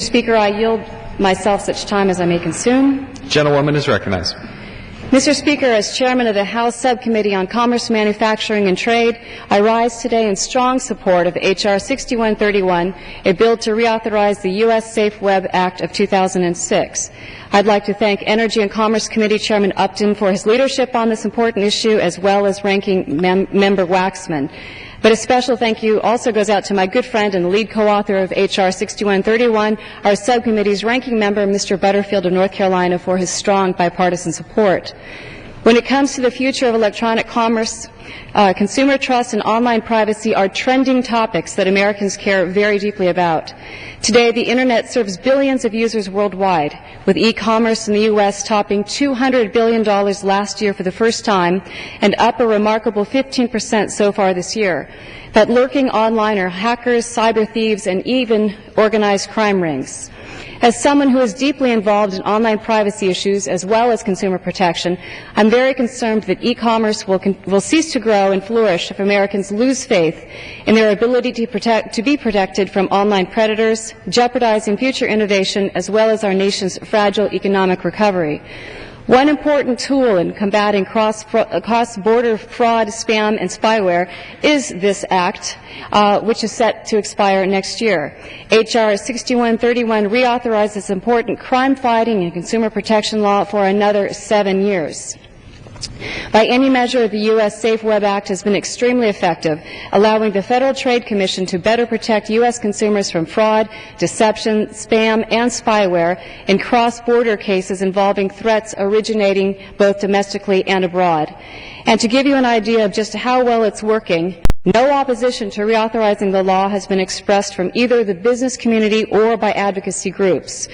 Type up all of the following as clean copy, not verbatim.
Speaker, I yield myself such time as I may consume. Gentlewoman is recognized. Mr. Speaker, as Chairman of the House Subcommittee on Commerce, Manufacturing, and Trade, I rise today in strong support of H.R. 6131, a bill to reauthorize the U.S. Safe Web Act of 2006. I'd like to thank Energy and Commerce Committee Chairman Upton for his leadership on this important issue, as well as Ranking Member Waxman. But a special thank you also goes out to my good friend and lead co-author of H.R. 6131, our subcommittee's ranking member, Mr. Butterfield of North Carolina, for his strong bipartisan support. When it comes to the future of electronic commerce, consumer trust and online privacy are trending topics that Americans care very deeply about. Today, the Internet serves billions of users worldwide, with e-commerce in the U.S. topping $200 billion last year for the first time and up a remarkable 15% so far this year. But lurking online are hackers, cyber thieves, and even organized crime rings. As someone who is deeply involved in online privacy issues as well as consumer protection, I'm very concerned that e-commerce will cease to grow and flourish if Americans lose faith in their ability to be protected from online predators, jeopardizing future innovation as well as our nation's fragile economic recovery. One important tool in combating cross-border fraud, spam, and spyware is this Act, which is set to expire next year. H.R. 6131 reauthorizes important crime-fighting and consumer protection law for another 7 years. By any measure, the U.S. Safe Web Act has been extremely effective, allowing the Federal Trade Commission to better protect U.S. consumers from fraud, deception, spam, and spyware in cross-border cases involving threats originating both domestically and abroad. And to give you an idea of just how well it's working, no opposition to reauthorizing the law has been expressed from either the business community or by advocacy groups.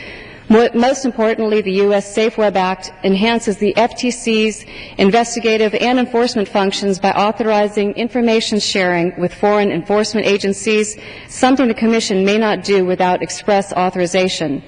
Most importantly, the U.S. Safe Web Act enhances the FTC's investigative and enforcement functions by authorizing information sharing with foreign enforcement agencies, something the Commission may not do without express authorization.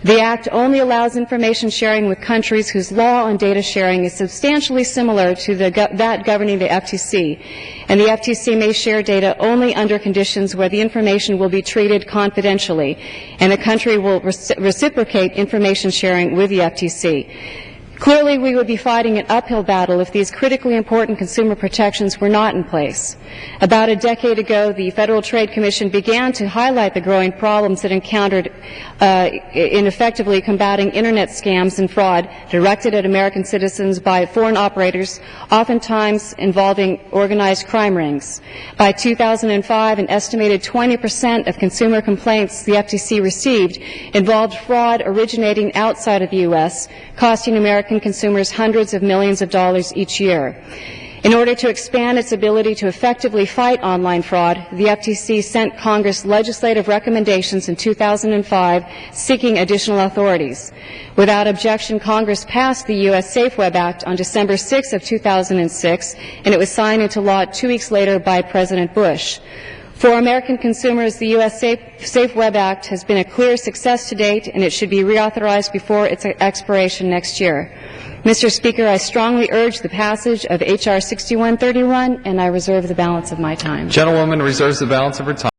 The Act only allows information sharing with countries whose law on data sharing is substantially similar to that governing the FTC, and the FTC may share data only under conditions where the information will be treated confidentially, and the country will reciprocate information sharing with the FTC. Clearly, we would be fighting an uphill battle if these critically important consumer protections were not in place. About a decade ago, the Federal Trade Commission began to highlight the growing problems it encountered in effectively combating Internet scams and fraud directed at American citizens by foreign operators, oftentimes involving organized crime rings. By 2005, an estimated 20% of consumer complaints the FTC received involved fraud originating outside of the U.S., costing American consumers hundreds of millions of dollars each year. In order to expand its ability to effectively fight online fraud, the FTC sent Congress legislative recommendations in 2005 seeking additional authorities. Without objection, Congress passed the U.S. Safe Web Act on December 6 of 2006, and it was signed into law 2 weeks later by President Bush. For American consumers, the U.S. Safe Web Act has been a clear success to date, and it should be reauthorized before its expiration next year. Mr. Speaker, I strongly urge the passage of H.R. 6131, and I reserve the balance of my time. Gentlewoman reserves the balance of her time.